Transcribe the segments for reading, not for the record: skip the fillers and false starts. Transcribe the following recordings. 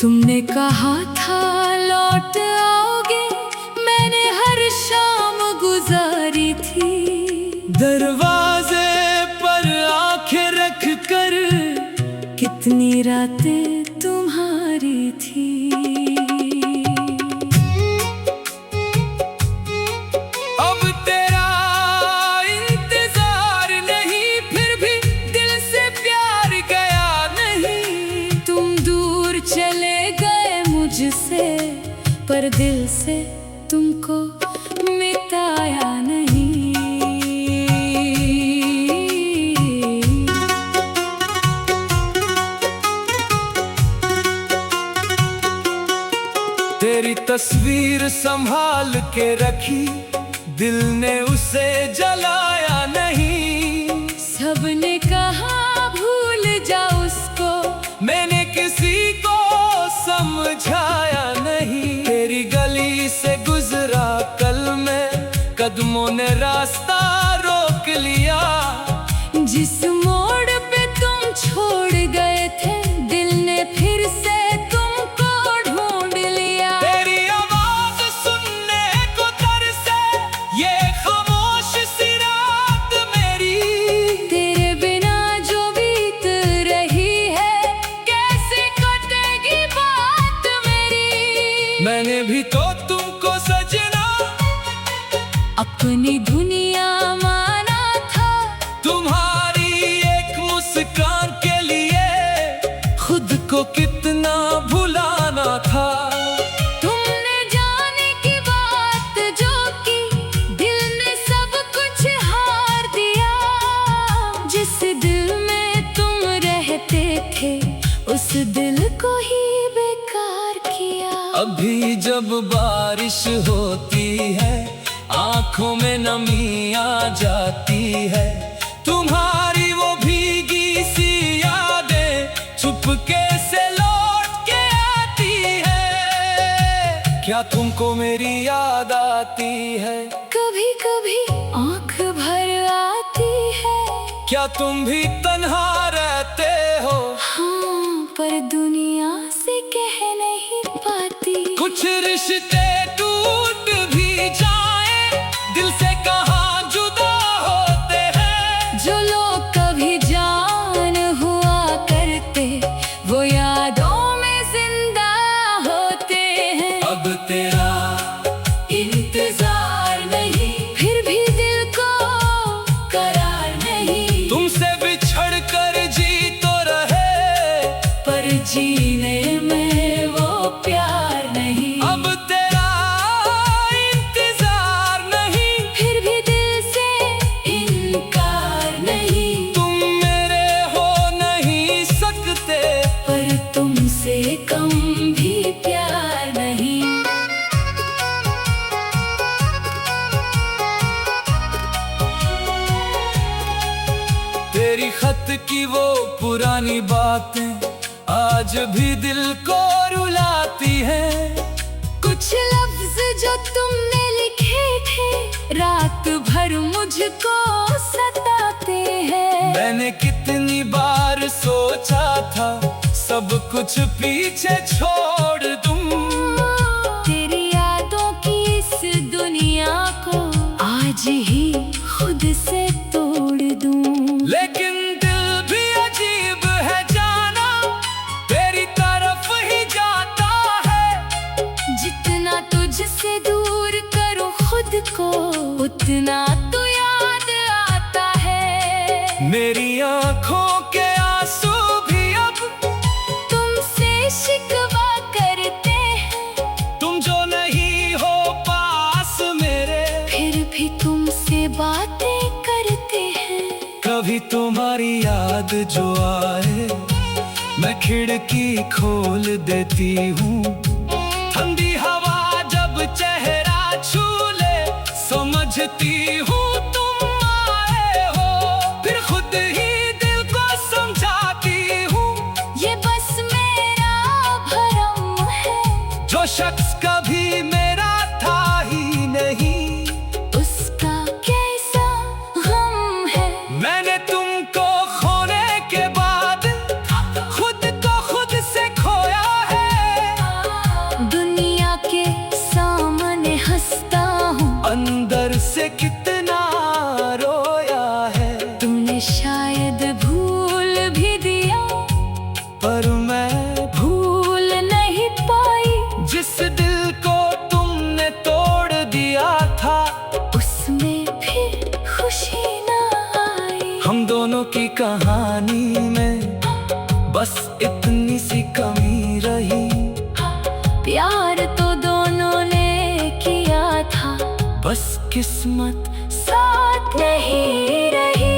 तुमने कहा था लौट आओगे, मैंने हर शाम गुजारी थी। दरवाजे पर आंखें रख कर कितनी रातें तुम्हारी थी। अब तेरा इंतजार नहीं, फिर भी दिल से प्यार गया नहीं। तुम दूर चले गए मुझसे, पर दिल से तुमको मिटाया नहीं। तेरी तस्वीर संभाल के रखी, दिल ने उसे जलाया नहीं। सबने कहा भूल जा उसको, मैंने किसी को समझाया नहीं। तेरी गली से गुजरा कल मैं, कदमों ने रास्ता रोक लिया। जिस मोड़ पे तुम छोड़ गए थे, दिल ने फिर से तुमको ढूंढ लिया। तेरी आवाज सुनने को तरसे ये खामोश सी रात मेरी। तेरे बिना जो बीत रही है, कैसे कटेगी बात मेरी। मैंने भी तो तुमको सजना अपनी दुनिया माना था। तुम्हारी एक मुस्कान के लिए खुद को कितना भुलाना था। तुमने जाने की बात जो की, दिल ने सब कुछ हार दिया। जिस दिल में तुम रहते थे, उस दिल को ही बेकार किया। अभी जब बारिश होती है, आंखों में नमी आ जाती है। तुम्हारी वो भीगी सी यादें चुपके से लौट के आती है। क्या तुमको मेरी याद आती है? कभी कभी आंख भर आती है। क्या तुम भी तन्हा रहते हो? हाँ, पर दुनिया से कह नहीं पाती। कुछ रिश्ते टूट भी जाए, दिल से कहाँ जुदा होते हैं। जो लोग कभी जान हुआ करते, वो यादों में जिंदा होते हैं। अब तेरा इंतजार नहीं, फिर भी दिल को करार नहीं। तुमसे बिछड़ कर जी तो रहे, पर जीने में वो प्यार नहीं। अब तेरा इंतजार नहीं, फिर भी दिल से इनकार नहीं। तुम मेरे हो नहीं सकते, पर तुमसे कम भी प्यार नहीं। तेरी खत की वो पुरानी बातें आज भी दिल को रुलाती हैं। कुछ लफ्ज जो तुमने लिखे थे, रात भर मुझको सताते हैं। मैंने कितनी बार सोचा था, सब कुछ पीछे छोड़ दूं। तेरी यादों की इस दुनिया को आज ही खुद से तोड़ दूं। लेकिन दिल भी अजीब है जाना, तेरी तरफ ही जाता है। जितना तुझसे दूर करूं खुद को, उतना तो याद आता है। मेरी आंखों के आंसू भी अब तुमसे शिकवा करते हैं। तुम जो नहीं हो पास मेरे, फिर भी तुमसे बातें करते हैं। कभी तुम्हारी याद जो आए, मैं खिड़की खोल देती हूँ। ठंडी हवा जब चेहरा छू ले, समझती हूँ तुम आए हो। फिर खुद ही दिल को समझाती हूँ, ये बस मेरा भरम है। जो शख्स कभी मेरा था ही नहीं, उसका कैसा गम है। मैंने तुमको खोने के बाद खुद को खुद से खोया है। शायद भूल भी दिया, पर मैं भूल नहीं पाई। जिस दिल को तुमने तोड़ दिया था, उसमें फिर खुशी न आई। हम दोनों की कहानी में बस इतनी सी कमी रही। प्यार तो दोनों ने किया था, बस किस्मत साथ नहीं रही।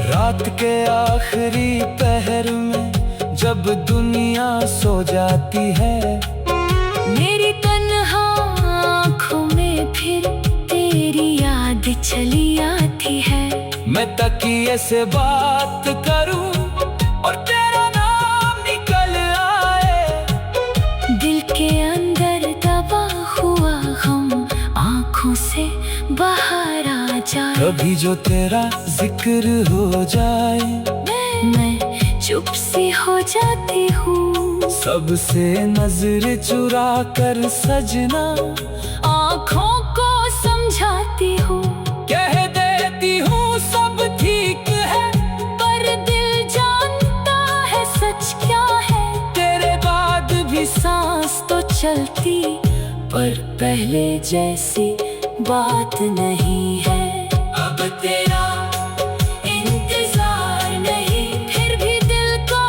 रात के आखिरी पहर में जब दुनिया सो जाती है, मेरी तन्हा आँखों में फिर तेरी याद चली आती है। मैं तकिए से बात करूं और तेरा नाम निकल आए। दिल के अंदर दबा हुआ गम आँखों से बाहर आ जाए। कभी जो तेरा जिक्र हो जाए, मैं चुप सी हो जाती हूँ। सबसे नजर चुरा कर सजना आँखों को समझाती हूँ, कह देती हूँ सब ठीक है, पर दिल जानता है सच क्या है। तेरे बाद भी सांस तो चलती, पर पहले जैसी बात नहीं है। अब तेरा इंतजार नहीं, फिर भी दिल को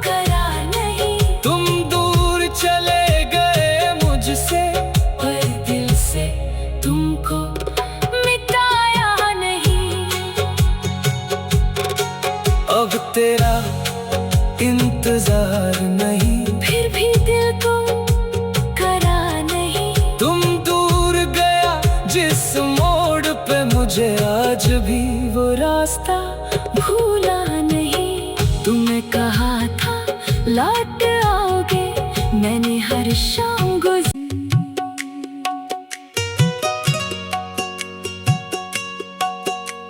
करार नहीं। तुम दूर चले गए मुझसे, पर दिल से तुमको मिटाया नहीं। अब तेरा इंतजार नहीं, फिर भी दिल को करार नहीं। तुम दूर गया जिस मोड़ पे, मुझे आज भी वो रास्ता भूला नहीं। तुमने कहा था लौट आओगे, मैंने हर शाम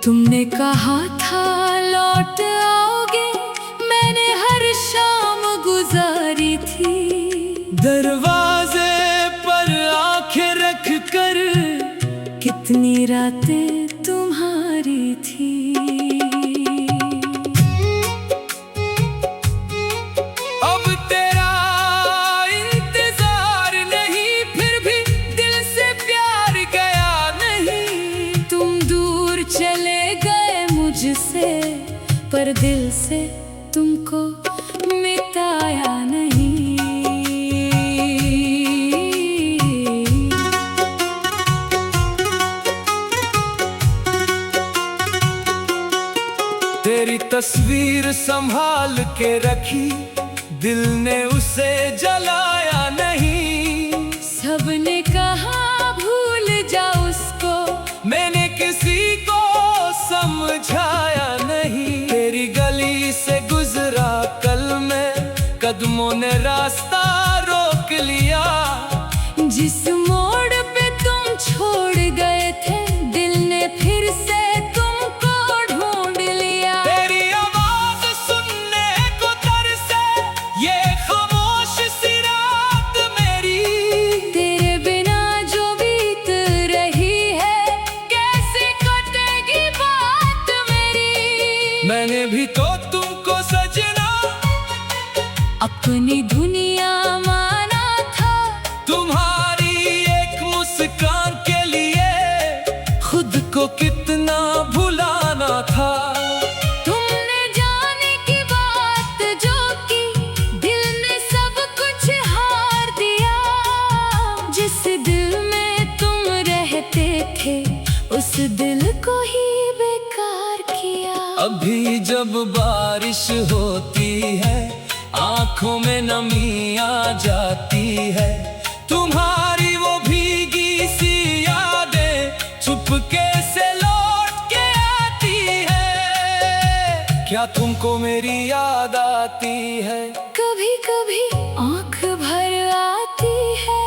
तुमने कहा था लौट आओगे, मैंने हर शाम गुजारी थी। दरवाजे पर आंखें रख कर कितनी रातें तुम्हारी थी। अब तेरा इंतजार नहीं, फिर भी दिल से प्यार गया नहीं। तुम दूर चले गए मुझसे, पर दिल से तुमको मिटाया नहीं। तेरी तस्वीर संभाल के रखी, दिल ने उसे जलाया नहीं। सबने कहा भूल जा उसको, मैंने किसी को समझाया नहीं। तेरी गली से गुजरा कल मैं, कदमों ने रास्ता रोक लिया। जिस मोड़ पे तुम छोड़ गए थे, दिल ने फिर से तुमको ढूंढ लिया। तेरी आवाज सुनने को तरसे ये खामोश सी रात मेरी। तेरे बिना जो बीत रही है, कैसे कटेगी बात मेरी। मैंने भी तो तुमको सजना अपनी दुनिया माना था, तुम्हारी एक मुस्कान के लिए खुद को कितना भुलाना था। तुमने जाने की बात जो की, दिल ने सब कुछ हार दिया। जिस दिल में तुम रहते थे, उस दिल को ही बेकार किया। अभी जब बारिश होती है, आंखों में नमी आ जाती है। तुम्हारी वो भीगी सी यादें चुपके से लौट के आती है। क्या तुमको मेरी याद आती है? कभी कभी आंख भर आती है।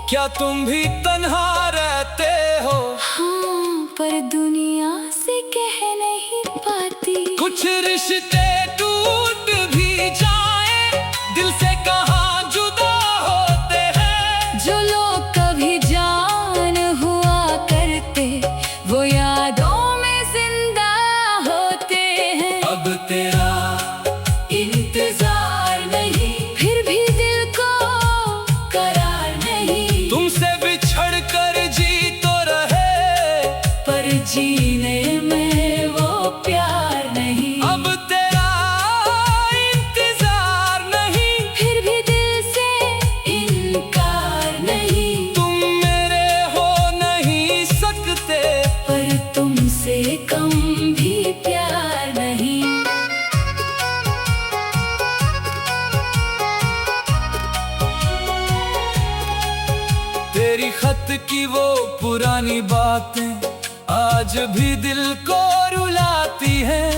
क्या तुम भी तन्हा रहते हो? हाँ, पर दुनिया से कह नहीं पाती। कुछ रिश्ते टूट भी जाए, दिल से कहाँ जुदा होते हैं। जो लोग कभी जान हुआ करते, वो यादों में जिंदा अब तेरा इंतजार नहीं, फिर भी दिल को करार नहीं। तुमसे बिछड़ कर जी तो रहे, पर जीने में वो प्यार नहीं। अब तेरा इंतजार नहीं, फिर भी दिल से इनकार नहीं। तुम मेरे हो नहीं सकते, पर तुमसे कम भी प्यार नहीं। तेरी खत की वो पुरानी बातें आज भी दिल को रुलाती है।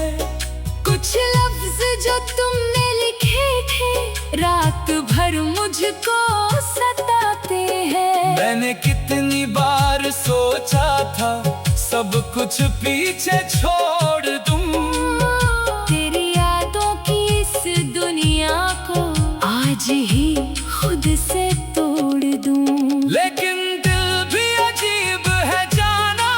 कुछ लफ्ज जो तुमने लिखे थे रात भर मुझको सताते हैं। मैंने कितनी बार सोचा था सब कुछ पीछे छोड़ दूं, तेरी यादों की इस दुनिया को आज ही खुद से तोड़ दूं। लेकिन दिल भी अजीब है जाना,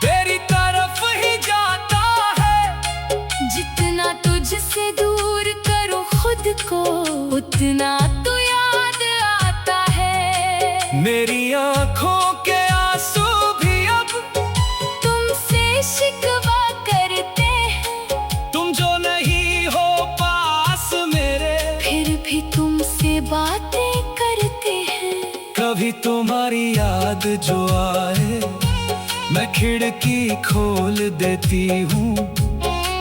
तेरी तरफ ही जाता है। जितना तुझसे दूर करो खुद को उतना तो याद आता है। मेरी आंखों के आंसू भी अब तुमसे शिकवा करते हैं। तुम जो नहीं हो पास मेरे, फिर भी तुमसे बातें करते हैं। कभी तुम्हारी याद जो आए मैं खिड़की खोल देती हूँ।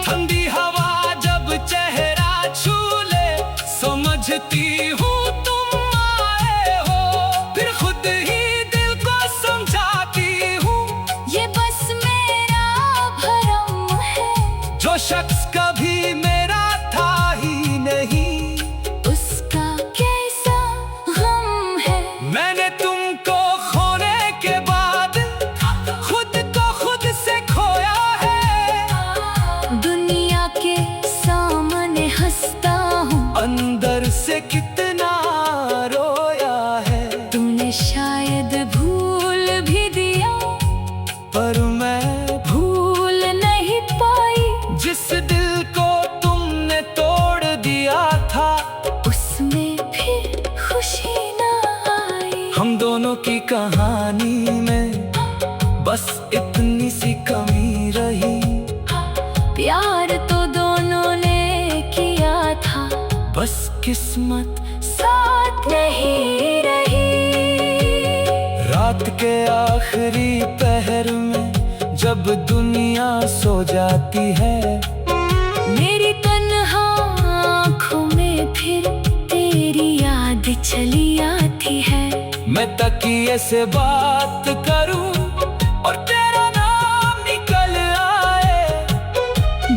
ठंडी हवा जब चेहरा छू ले समझती हूँ तुम आए हो। फिर खुद ही दिल को समझाती हूँ ये बस मेरा भरम है। जो शख्स कभी मेरा था ही नहीं, उसका कैसा गम है। मैंने तुमको खोने के बाद खुद को खुद से खोया है। दुनिया के सामने हंसता हूँ, अंदर से कितना रोया है। तुमने शायद भूल भी दिया पर मैं भूल नहीं पाई। जिस दिल को तुमने तोड़ दिया था उसमें फिर खुशी ना आई। हम दोनों की कहानी में बस इतनी सी कमी रही। प्यार तो दोनों ने किया था, बस किस्मत साथ नहीं रही। रात के आखिरी पहर में जब दुनिया सो जाती है, मेरी तन्हा आँखों में फिर तेरी याद चली आती है। मैं तकिए से बात करूं और तेरा नाम निकल आए।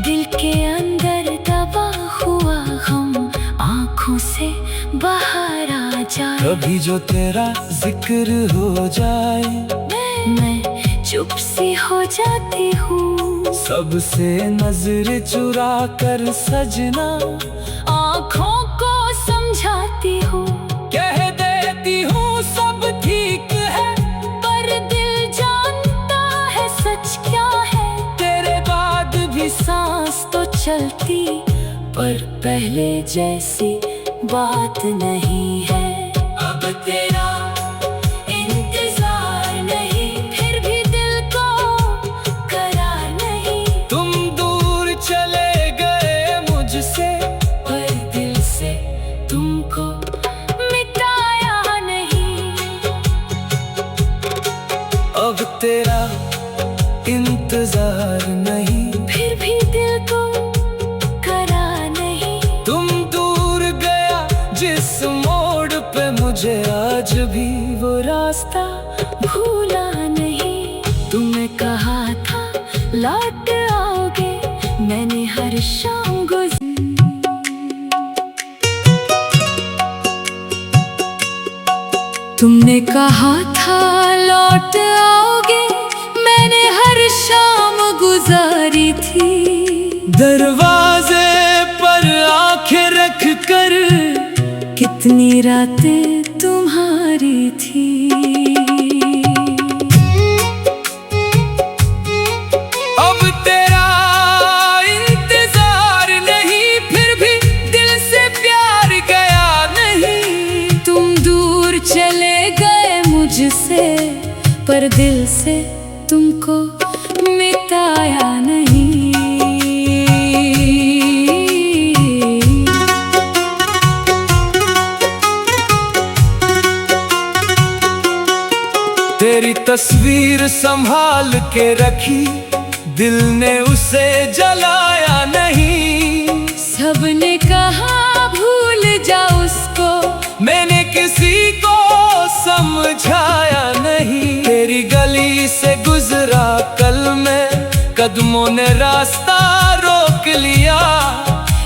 दिल के अंदर दबा हुआ गम आँखों से बाहर आ जाए। कभी जो तेरा जिक्र हो जाए मैं चुप सी हो जाती हूँ। सबसे नजर चुरा कर सजना आँखों को समझाती हूँ, कह देती हूँ सब ठीक है। पर दिल जानता है सच क्या है। तेरे बाद भी सांस तो चलती पर पहले जैसी बात नहीं है। अब तेरा इंतजार नहीं, फिर भी दिल को करार नहीं। तुम दूर चले गए मुझसे, पर दिल से तुमको मिटाया नहीं। अब तेरा इंतजार नहीं, फिर भी दिल को करार नहीं। तुम दूर गया जिस मोड़ पे मुझे आज भी वो रास्ता भूला नहीं। तुमने कहा था लौट आओगे, मैंने हर शाम तुमने कहा था लौट आओगे, मैंने हर शाम गुजारी थी। दरवाजे पर आंखें रख कर कितनी रातें तुम्हारी थी। अब तेरा इंतजार तस्वीर संभाल के रखी, दिल ने उसे जलाया नहीं। सबने कहा भूल जा उसको, मैंने किसी को समझाया नहीं। तेरी गली से गुजरा कल मैं, कदमों ने रास्ता रोक लिया।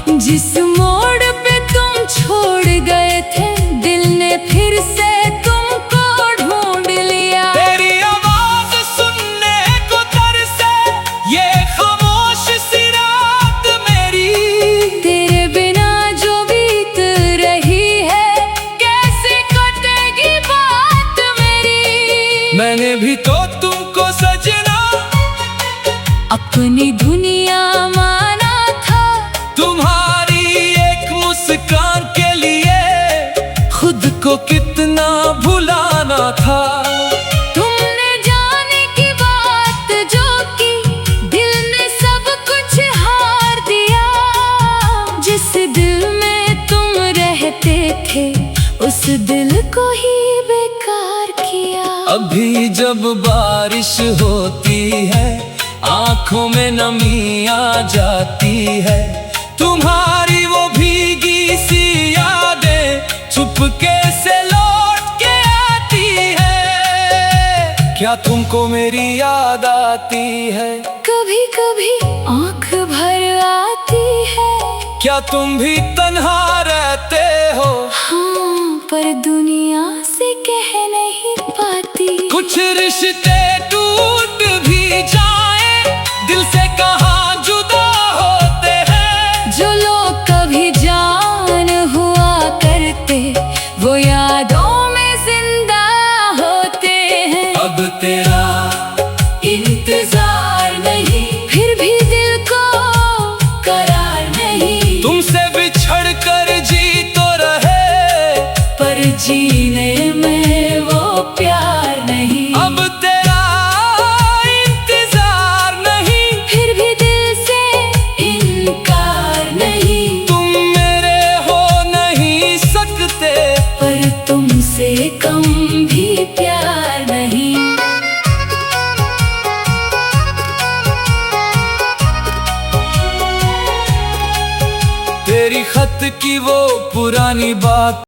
जिस मोड़ पे तुम छोड़ गए थे, दिल ने फिर से तुमको ढूंढ लिया। तेरी आवाज सुनने को तरसे ये खामोश सी रात मेरी। तेरे बिना जो बीत रही है, कैसे कटेगी बात मेरी। मैंने भी तो तुमको सजना अपनी दुनिया माना था, तुम्हारी एक मुस्कान के लिए खुद को कितना भुलाना था। तुमने जाने की बात जो की, दिल ने सब कुछ हार दिया। जिस दिल में तुम रहते थे, उस दिल को ही बेकार किया। अभी जब बारिश होती है, आंखों में नमी आ जाती है। तुम्हारी वो भीगी सी यादें चुपके से लौट के आती है। क्या तुमको मेरी याद आती है? कभी कभी आंख भर आती है। क्या तुम भी तन्हा रहते हो? हाँ, पर दुनिया से कह नहीं पाती। कुछ रिश्ते टूट भी जाए, दिल से कहाँ जुदा होते हैं। जो लोग कभी जान हुआ करते, वो यादों में जिंदा होते हैं। अब तेरा इंतजार नहीं, फिर भी दिल को करार नहीं। तुमसे बिछड़ कर जी तो रहे, पर जीने में वो प्यार नहीं। अब तेरा इंतजार नहीं, फिर भी दिल से इनकार नहीं। तुम मेरे हो नहीं सकते, पर तुमसे कम भी प्यार नहीं। तेरी खत की वो पुरानी बात